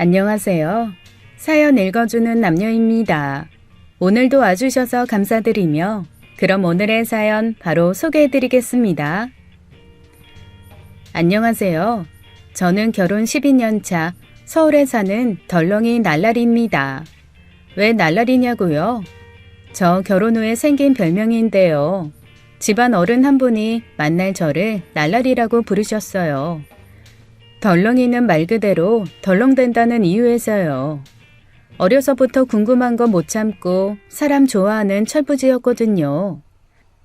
안녕하세요. 사연 읽어주는 남녀입니다. 오늘도 와주셔서 감사드리며 그럼 오늘의 사연 바로 소개해드리겠습니다. 안녕하세요. 저는 결혼 12년 차 서울에 사는 덜렁이 날라리입니다. 왜 날라리냐고요? 저 결혼 후에 생긴 별명인데요. 집안 어른 한 분이 만날 저를 날라리라고 부르셨어요. 덜렁이는 말 그대로 덜렁댄다는 이유에서요. 어려서부터 궁금한 거 못 참고 사람 좋아하는 철부지였거든요.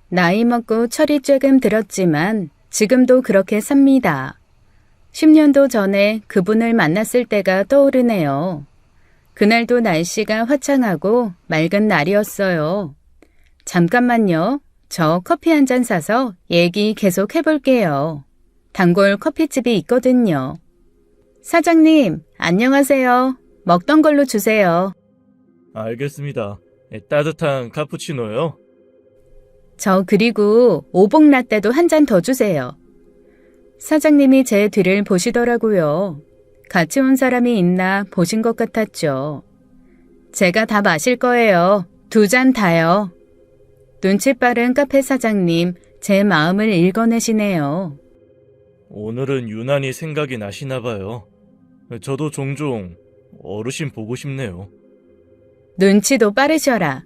나이 먹고 철이 조금 들었지만 지금도 그렇게 삽니다. 10년도 전에 그분을 만났을 때가 떠오르네요. 그날도 날씨가 화창하고 맑은 날이었어요. 잠깐만요. 저 커피 한 잔 사서 얘기 계속 해볼게요. 단골 커피집이 있거든요. 사장님, 안녕하세요. 먹던 걸로 주세요. 알겠습니다. 따뜻한 카푸치노요? 저 그리고 오봉 라떼도 한 잔 더 주세요. 사장님이 제 뒤를 보시더라고요. 같이 온 사람이 있나 보신 것 같았죠. 제가 다 마실 거예요. 2잔 다요. 눈치 빠른 카페 사장님, 제 마음을 읽어내시네요. 오늘은 유난히 생각이 나시나 봐요. 저도 종종 어르신 보고 싶네요. 눈치도 빠르셔라.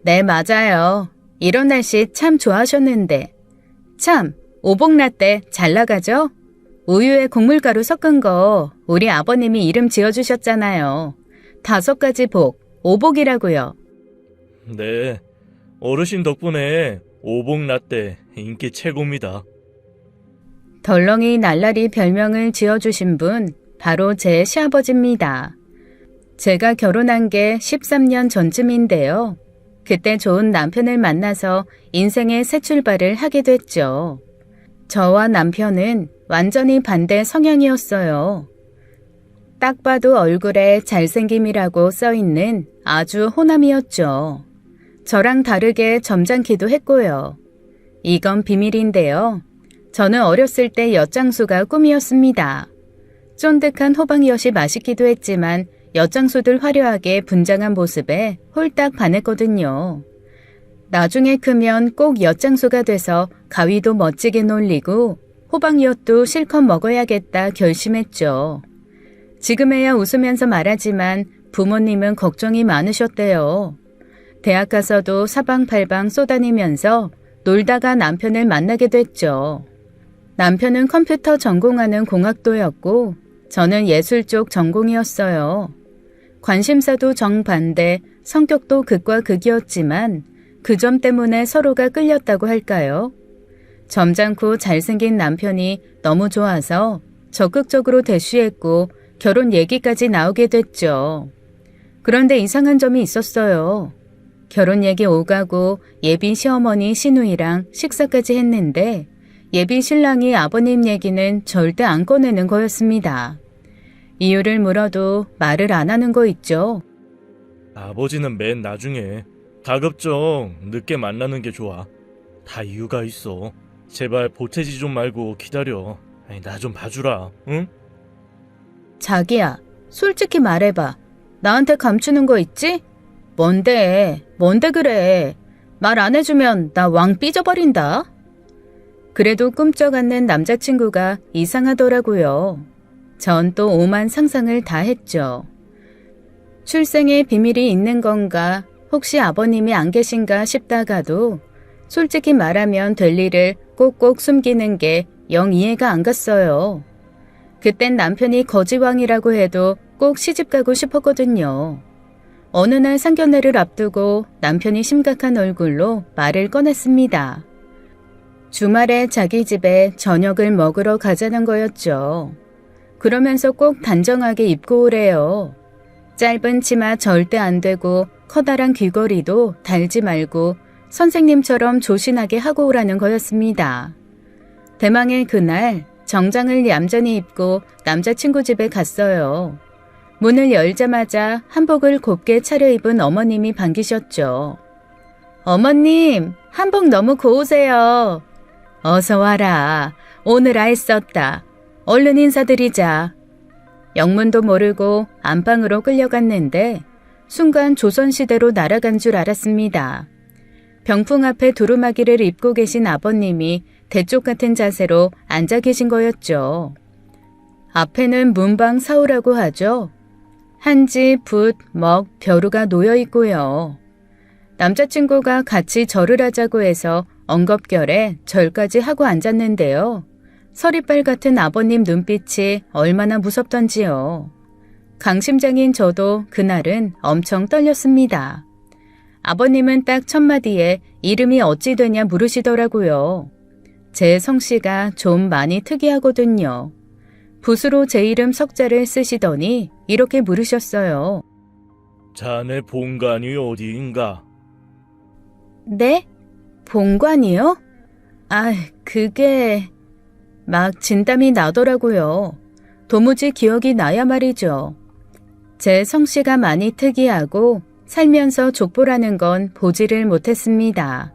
네, 맞아요. 이런 날씨 참 좋아하셨는데. 참, 오봉 라떼 잘 나가죠? 우유에 곡물가루 섞은 거 우리 아버님이 이름 지어주셨잖아요. 5가지 복, 오복이라고요. 네, 어르신 덕분에 오복 라떼 인기 최고입니다. 덜렁이 날라리 별명을 지어주신 분 바로 제 시아버지입니다. 제가 결혼한 게 13년 전쯤인데요. 그때 좋은 남편을 만나서 인생의 새 출발을 하게 됐죠. 저와 남편은 완전히 반대 성향이었어요. 딱 봐도 얼굴에 잘생김이라고 써있는 아주 호남이었죠. 저랑 다르게 점잖기도 했고요. 이건 비밀인데요. 저는 어렸을 때 엿장수가 꿈이었습니다. 쫀득한 호박엿이 맛있기도 했지만 엿장수들 화려하게 분장한 모습에 홀딱 반했거든요. 나중에 크면 꼭 엿장수가 돼서 가위도 멋지게 놀리고 호박엿도 실컷 먹어야겠다 결심했죠. 지금에야 웃으면서 말하지만 부모님은 걱정이 많으셨대요. 대학 가서도 사방팔방 쏘다니면서 놀다가 남편을 만나게 됐죠. 남편은 컴퓨터 전공하는 공학도였고 저는 예술 쪽 전공이었어요. 관심사도 정반대, 성격도 극과 극이었지만 그 점 때문에 서로가 끌렸다고 할까요? 점잖고 잘생긴 남편이 너무 좋아서 적극적으로 대쉬했고 결혼 얘기까지 나오게 됐죠. 그런데 이상한 점이 있었어요. 결혼 얘기 오가고 예비 시어머니 시누이랑 식사까지 했는데 예비 신랑이 아버님 얘기는 절대 안 꺼내는 거였습니다. 이유를 물어도 말을 안 하는 거 있죠. 아버지는 맨 나중에 가급적 늦게 만나는 게 좋아. 다 이유가 있어. 제발 보태지 좀 말고 기다려. 나 좀 봐주라, 응? 자기야, 솔직히 말해봐. 나한테 감추는 거 있지? 뭔데 그래. 말 안 해주면 나 왕 삐져버린다. 그래도 꿈쩍 않는 남자친구가 이상하더라고요. 전 또 오만 상상을 다 했죠. 출생에 비밀이 있는 건가, 혹시 아버님이 안 계신가 싶다가도 솔직히 말하면 될 일을 꼭꼭 숨기는 게 영 이해가 안 갔어요. 그땐 남편이 거지왕이라고 해도 꼭 시집가고 싶었거든요. 어느 날 상견례를 앞두고 남편이 심각한 얼굴로 말을 꺼냈습니다. 주말에 자기 집에 저녁을 먹으러 가자는 거였죠. 그러면서 꼭 단정하게 입고 오래요. 짧은 치마 절대 안 되고 커다란 귀걸이도 달지 말고 선생님처럼 조신하게 하고 오라는 거였습니다. 대망의 그날 정장을 얌전히 입고 남자친구 집에 갔어요. 문을 열자마자 한복을 곱게 차려입은 어머님이 반기셨죠. 어머님, 한복 너무 고우세요. 어서 와라. 오늘 알 썼다. 얼른 인사드리자. 영문도 모르고 안방으로 끌려갔는데 순간 조선시대로 날아간 줄 알았습니다. 병풍 앞에 두루마기를 입고 계신 아버님이 대쪽 같은 자세로 앉아 계신 거였죠. 앞에는 문방 사우라고 하죠. 한지, 붓, 먹, 벼루가 놓여 있고요. 남자친구가 같이 절을 하자고 해서 엉겁결에 절까지 하고 앉았는데요. 서리빨 같은 아버님 눈빛이 얼마나 무섭던지요. 강심장인 저도 그날은 엄청 떨렸습니다. 아버님은 딱 첫마디에 이름이 어찌 되냐 물으시더라고요. 제 성씨가 좀 많이 특이하거든요. 붓으로 제 이름 석자를 쓰시더니 이렇게 물으셨어요. 자네 본관이 어디인가? 네? 본관이요? 아, 그게... 막 진땀이 나더라고요. 도무지 기억이 나야 말이죠. 제 성씨가 많이 특이하고 살면서 족보라는 건 보지를 못했습니다.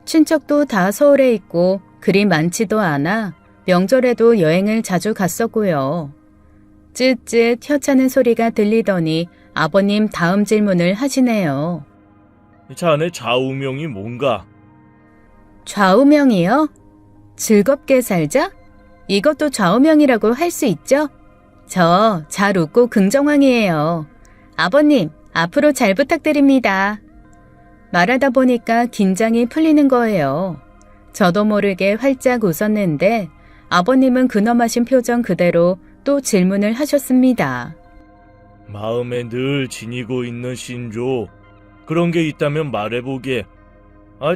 친척도 다 서울에 있고 그리 많지도 않아 명절에도 여행을 자주 갔었고요. 쯧쯧 혀차는 소리가 들리더니 아버님 다음 질문을 하시네요. 자네 좌우명이 뭔가? 좌우명이요? 즐겁게 살자? 이것도 좌우명이라고 할 수 있죠? 저 잘 웃고 긍정왕이에요. 아버님, 앞으로 잘 부탁드립니다. 말하다 보니까 긴장이 풀리는 거예요. 저도 모르게 활짝 웃었는데 아버님은 근엄하신 표정 그대로 또 질문을 하셨습니다. 마음에 늘 지니고 있는 신조, 그런 게 있다면 말해보게.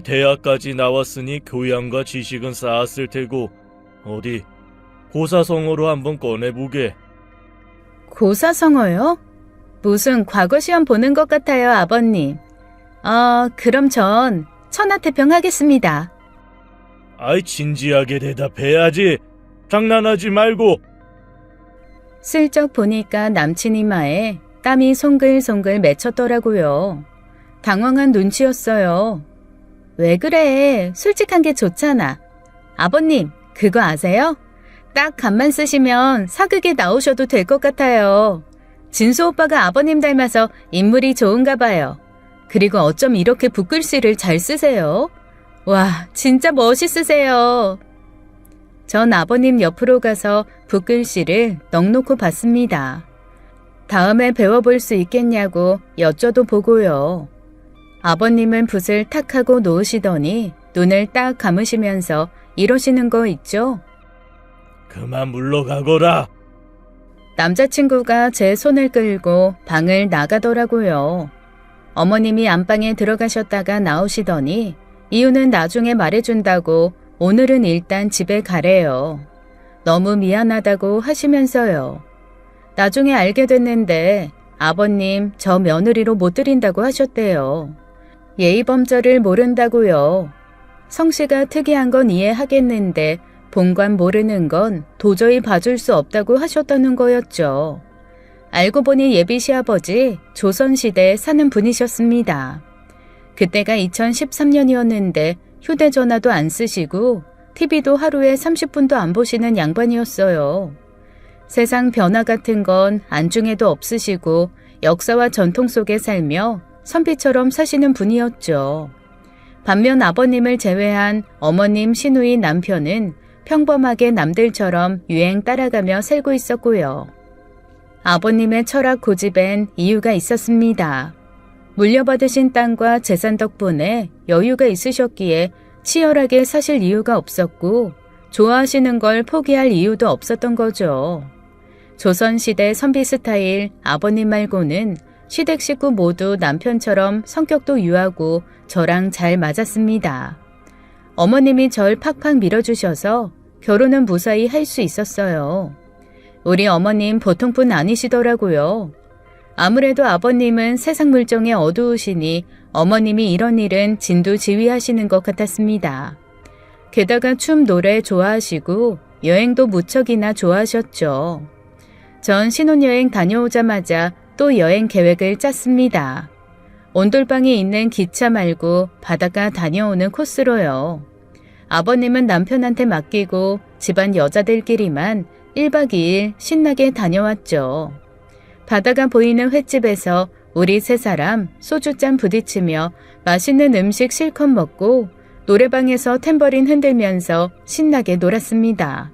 대학까지 나왔으니 교양과 지식은 쌓았을 테고 어디 고사성어로 한번 꺼내보게. 고사성어요? 무슨 과거 시험 보는 것 같아요, 아버님. 그럼 전 천하태평 하겠습니다. 진지하게 대답해야지. 장난하지 말고. 슬쩍 보니까 남친 이마에 땀이 송글송글 맺혔더라고요. 당황한 눈치였어요. 왜 그래? 솔직한 게 좋잖아. 아버님, 그거 아세요? 딱 간만 쓰시면 사극에 나오셔도 될 것 같아요. 진수 오빠가 아버님 닮아서 인물이 좋은가 봐요. 그리고 어쩜 이렇게 붓글씨를 잘 쓰세요? 와, 진짜 멋있으세요. 전 아버님 옆으로 가서 붓글씨를 넋놓고 봤습니다. 다음에 배워볼 수 있겠냐고 여쭤도 보고요. 아버님은 붓을 탁 하고 놓으시더니 눈을 딱 감으시면서 이러시는 거 있죠? 그만 물러가거라. 남자친구가 제 손을 끌고 방을 나가더라고요. 어머님이 안방에 들어가셨다가 나오시더니 이유는 나중에 말해준다고 오늘은 일단 집에 가래요. 너무 미안하다고 하시면서요. 나중에 알게 됐는데 아버님 저 며느리로 못 드린다고 하셨대요. 예의범절을 모른다고요. 성씨가 특이한 건 이해하겠는데 본관 모르는 건 도저히 봐줄 수 없다고 하셨다는 거였죠. 알고 보니 예비 시아버지 조선시대에 사는 분이셨습니다. 그때가 2013년이었는데 휴대전화도 안 쓰시고 TV도 하루에 30분도 안 보시는 양반이었어요. 세상 변화 같은 건 안중에도 없으시고 역사와 전통 속에 살며 선비처럼 사시는 분이었죠. 반면 아버님을 제외한 어머님 시누이 남편은 평범하게 남들처럼 유행 따라가며 살고 있었고요. 아버님의 철학 고집엔 이유가 있었습니다. 물려받으신 땅과 재산 덕분에 여유가 있으셨기에 치열하게 사실 이유가 없었고 좋아하시는 걸 포기할 이유도 없었던 거죠. 조선시대 선비 스타일 아버님 말고는 시댁 식구 모두 남편처럼 성격도 유하고 저랑 잘 맞았습니다. 어머님이 절 팍팍 밀어주셔서 결혼은 무사히 할 수 있었어요. 우리 어머님 보통 분 아니시더라고요. 아무래도 아버님은 세상 물정에 어두우시니 어머님이 이런 일은 진두지휘하시는 것 같았습니다. 게다가 춤 노래 좋아하시고 여행도 무척이나 좋아하셨죠. 전 신혼여행 다녀오자마자 또 여행 계획을 짰습니다. 온돌방에 있는 기차 말고 바닷가 다녀오는 코스로요. 아버님은 남편한테 맡기고 집안 여자들끼리만 1박 2일 신나게 다녀왔죠. 바다가 보이는 횟집에서 우리 3사람 소주잔 부딪히며 맛있는 음식 실컷 먹고 노래방에서 탬버린 흔들면서 신나게 놀았습니다.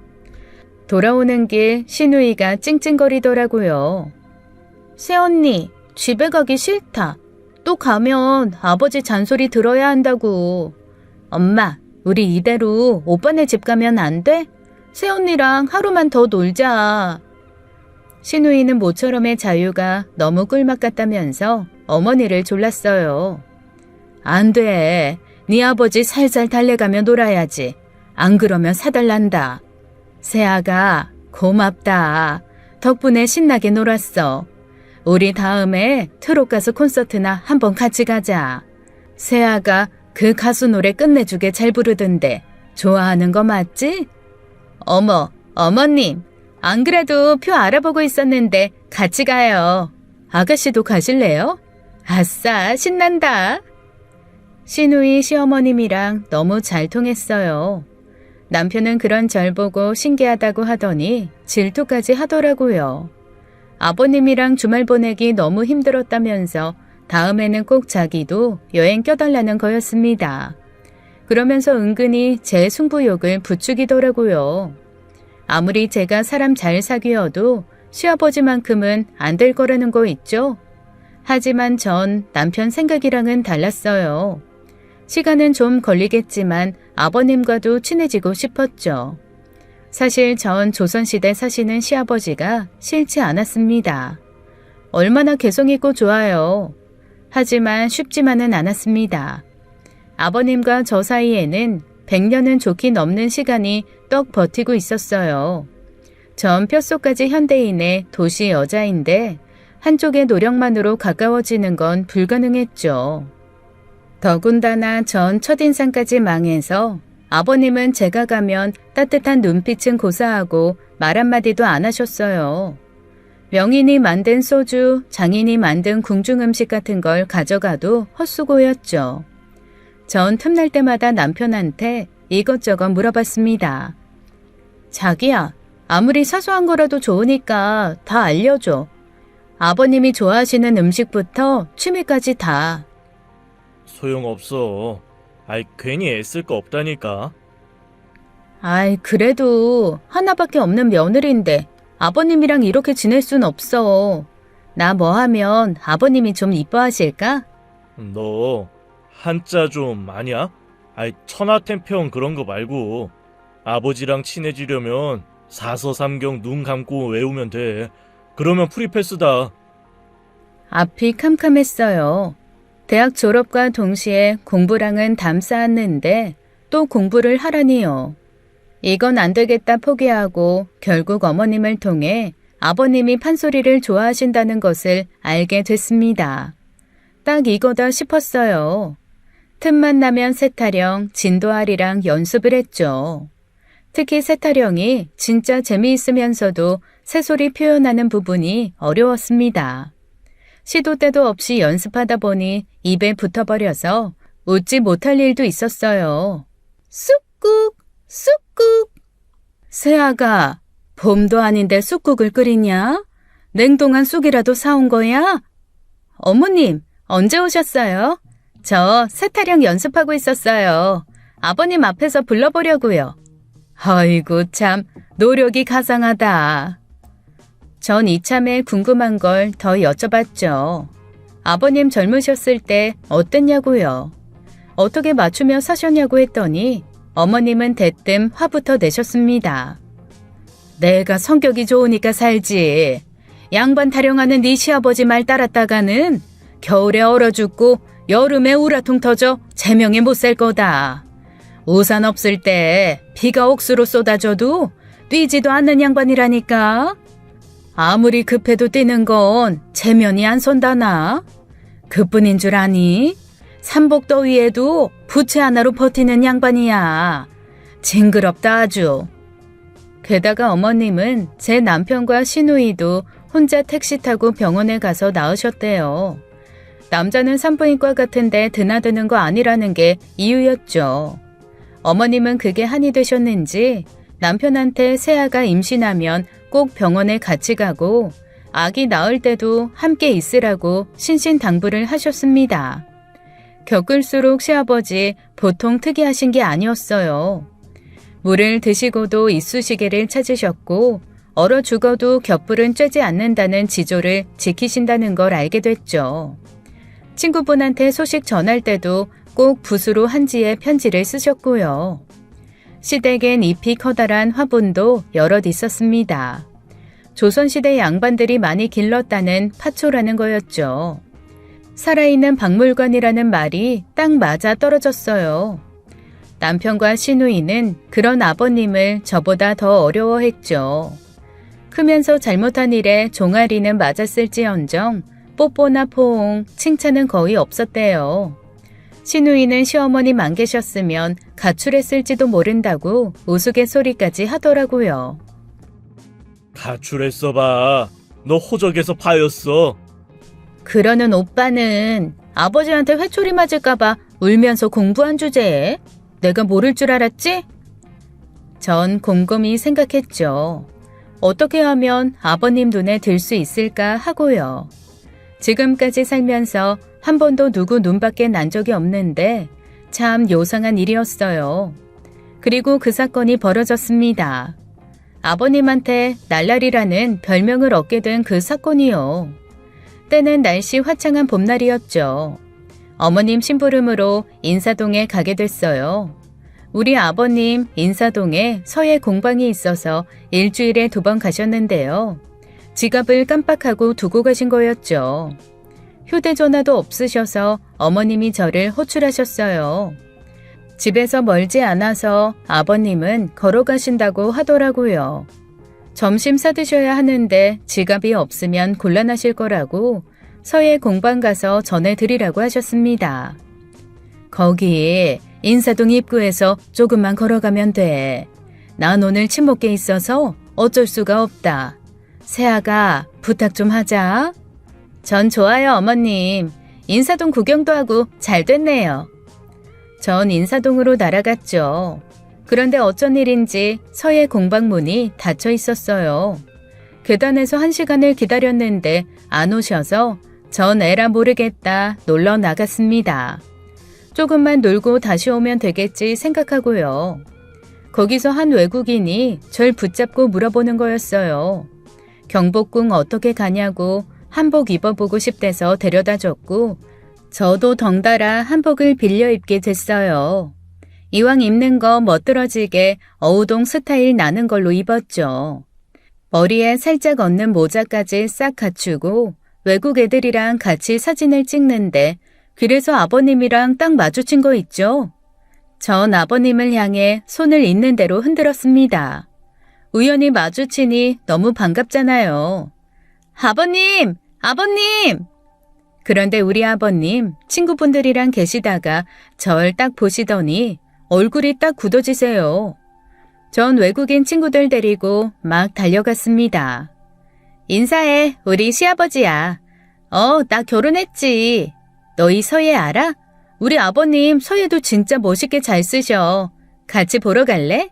돌아오는 길 신우이가 찡찡거리더라고요. 새언니, 집에 가기 싫다. 또 가면 아버지 잔소리 들어야 한다고. 엄마, 우리 이대로 오빠네 집 가면 안 돼? 새언니랑 하루만 더 놀자. 신우이는 모처럼의 자유가 너무 꿀맛 같다면서 어머니를 졸랐어요. 안 돼. 네 아버지 살살 달래가며 놀아야지. 안 그러면 사달란다. 새아가 고맙다. 덕분에 신나게 놀았어. 우리 다음에 트롯 가수 콘서트나 한번 같이 가자. 새아가 그 가수 노래 끝내주게 잘 부르던데 좋아하는 거 맞지? 어머, 어머님. 안 그래도 표 알아보고 있었는데 같이 가요. 아가씨도 가실래요? 아싸, 신난다. 신우이 시어머님이랑 너무 잘 통했어요. 남편은 그런 절 보고 신기하다고 하더니 질투까지 하더라고요. 아버님이랑 주말 보내기 너무 힘들었다면서 다음에는 꼭 자기도 여행 껴달라는 거였습니다. 그러면서 은근히 제 승부욕을 부추기더라고요. 아무리 제가 사람 잘 사귀어도 시아버지만큼은 안 될 거라는 거 있죠? 하지만 전 남편 생각이랑은 달랐어요. 시간은 좀 걸리겠지만 아버님과도 친해지고 싶었죠. 사실 전 조선시대 사시는 시아버지가 싫지 않았습니다. 얼마나 개성있고 좋아요. 하지만 쉽지만은 않았습니다. 아버님과 저 사이에는 100년은 좋게 넘는 시간이 떡 버티고 있었어요. 전 뼛속까지 현대인의 도시 여자인데 한쪽의 노력만으로 가까워지는 건 불가능했죠. 더군다나 전 첫인상까지 망해서 아버님은 제가 가면 따뜻한 눈빛은 고사하고 말 한마디도 안 하셨어요. 명인이 만든 소주, 장인이 만든 궁중음식 같은 걸 가져가도 헛수고였죠. 전 틈날 때마다 남편한테 이것저것 물어봤습니다. 자기야, 아무리 사소한 거라도 좋으니까 다 알려줘. 아버님이 좋아하시는 음식부터 취미까지 다. 소용없어. 아이, 괜히 애쓸 거 없다니까. 아이, 그래도 하나밖에 없는 며느리인데 아버님이랑 이렇게 지낼 순 없어. 나 뭐 하면 아버님이 좀 이뻐하실까? 너 한자 좀 아냐? 아이, 천하템평 그런 거 말고 아버지랑 친해지려면 사서삼경 눈 감고 외우면 돼. 그러면 프리패스다. 앞이 캄캄했어요. 대학 졸업과 동시에 공부랑은 담쌓았는데 또 공부를 하라니요. 이건 안 되겠다 포기하고 결국 어머님을 통해 아버님이 판소리를 좋아하신다는 것을 알게 됐습니다. 딱 이거다 싶었어요. 틈만 나면 세타령, 진도아리랑 연습을 했죠. 특히 세타령이 진짜 재미있으면서도 새소리 표현하는 부분이 어려웠습니다. 시도 때도 없이 연습하다 보니 입에 붙어버려서 웃지 못할 일도 있었어요. 쑥국, 쑥국. 새아가 봄도 아닌데 쑥국을 끓이냐? 냉동한 쑥이라도 사온 거야? 어머님, 언제 오셨어요? 저 세타령 연습하고 있었어요. 아버님 앞에서 불러보려고요. 아이고 참, 노력이 가상하다. 전 이참에 궁금한 걸 더 여쭤봤죠. 아버님 젊으셨을 때 어땠냐고요? 어떻게 맞추며 사셨냐고 했더니 어머님은 대뜸 화부터 내셨습니다. 내가 성격이 좋으니까 살지. 양반 타령하는 네 시아버지 말 따랐다가는 겨울에 얼어 죽고 여름에 우라통 터져 제명에 못 살 거다. 우산 없을 때 비가 옥수로 쏟아져도 뛰지도 않는 양반이라니까. 아무리 급해도 뛰는 건 체면이 안 선다나. 그뿐인 줄 아니? 삼복더위에도 부채 하나로 버티는 양반이야. 징그럽다 아주. 게다가 어머님은 제 남편과 시누이도 혼자 택시 타고 병원에 가서 낳으셨대요. 남자는 산부인과 같은데 드나드는 거 아니라는 게 이유였죠. 어머님은 그게 한이 되셨는지 남편한테 새아가 임신하면 꼭 병원에 같이 가고 아기 낳을 때도 함께 있으라고 신신당부를 하셨습니다. 겪을수록 시아버지 보통 특이하신 게 아니었어요. 물을 드시고도 이쑤시개를 찾으셨고 얼어 죽어도 겹불은 쬐지 않는다는 지조를 지키신다는 걸 알게 됐죠. 친구분한테 소식 전할 때도 꼭 붓으로 한지에 편지를 쓰셨고요. 시댁엔 잎이 커다란 화분도 여럿 있었습니다. 조선시대 양반들이 많이 길렀다는 파초라는 거였죠. 살아있는 박물관이라는 말이 딱 맞아 떨어졌어요. 남편과 시누이는 그런 아버님을 저보다 더 어려워했죠. 크면서 잘못한 일에 종아리는 맞았을지언정 뽀뽀나 포옹, 칭찬은 거의 없었대요. 시누이는 시어머님 안 계셨으면 가출했을지도 모른다고 우스갯소리까지 하더라고요. 가출했어봐. 너 호적에서 파였어. 그러는 오빠는 아버지한테 회초리 맞을까봐 울면서 공부한 주제에 내가 모를 줄 알았지? 전 곰곰이 생각했죠. 어떻게 하면 아버님 눈에 들 수 있을까 하고요. 지금까지 살면서 한 번도 누구 눈밖에 난 적이 없는데 참 요상한 일이었어요. 그리고 그 사건이 벌어졌습니다. 아버님한테 날라리라는 별명을 얻게 된 그 사건이요. 때는 날씨 화창한 봄날이었죠. 어머님 심부름으로 인사동에 가게 됐어요. 우리 아버님 인사동에 서예 공방이 있어서 일주일에 2번 가셨는데요. 지갑을 깜빡하고 두고 가신 거였죠. 휴대전화도 없으셔서 어머님이 저를 호출하셨어요. 집에서 멀지 않아서 아버님은 걸어가신다고 하더라고요. 점심 사드셔야 하는데 지갑이 없으면 곤란하실 거라고 서예 공방 가서 전해드리라고 하셨습니다. 거기 인사동 입구에서 조금만 걸어가면 돼. 난 오늘 친목계 있어서 어쩔 수가 없다. 새아가 부탁 좀 하자. 전 좋아요, 어머님. 인사동 구경도 하고 잘 됐네요. 전 인사동으로 날아갔죠. 그런데 어쩐 일인지 서예 공방문이 닫혀 있었어요. 계단에서 1시간을 기다렸는데 안 오셔서 전 에라 모르겠다 놀러 나갔습니다. 조금만 놀고 다시 오면 되겠지 생각하고요. 거기서 한 외국인이 절 붙잡고 물어보는 거였어요. 경복궁 어떻게 가냐고 한복 입어보고 싶대서 데려다 줬고 저도 덩달아 한복을 빌려 입게 됐어요. 이왕 입는 거 멋들어지게 어우동 스타일 나는 걸로 입었죠. 머리에 살짝 얹는 모자까지 싹 갖추고 외국 애들이랑 같이 사진을 찍는데 길에서 아버님이랑 딱 마주친 거 있죠? 전 아버님을 향해 손을 있는 대로 흔들었습니다. 우연히 마주치니 너무 반갑잖아요. 아버님! 아버님! 그런데 우리 아버님 친구분들이랑 계시다가 절 딱 보시더니 얼굴이 딱 굳어지세요. 전 외국인 친구들 데리고 막 달려갔습니다. 인사해, 우리 시아버지야. 나 결혼했지. 너희 서예 알아? 우리 아버님 서예도 진짜 멋있게 잘 쓰셔. 같이 보러 갈래?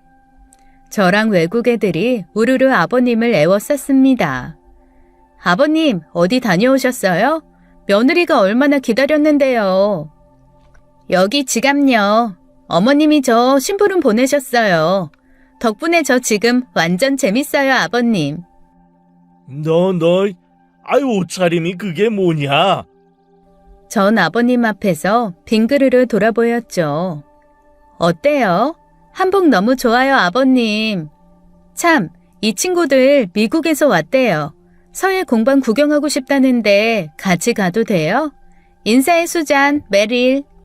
저랑 외국 애들이 우르르 아버님을 애워쌌습니다. 아버님, 어디 다녀오셨어요? 며느리가 얼마나 기다렸는데요. 여기 지갑요. 어머님이 저 심부름 보내셨어요. 덕분에 저 지금 완전 재밌어요, 아버님. 아유, 옷차림이 그게 뭐냐? 전 아버님 앞에서 빙그르르 돌아보였죠. 어때요? 한복 너무 좋아요, 아버님. 참, 이 친구들 미국에서 왔대요. 서예 공방 구경하고 싶다는데 같이 가도 돼요? 인사해, 수잔, 메릴.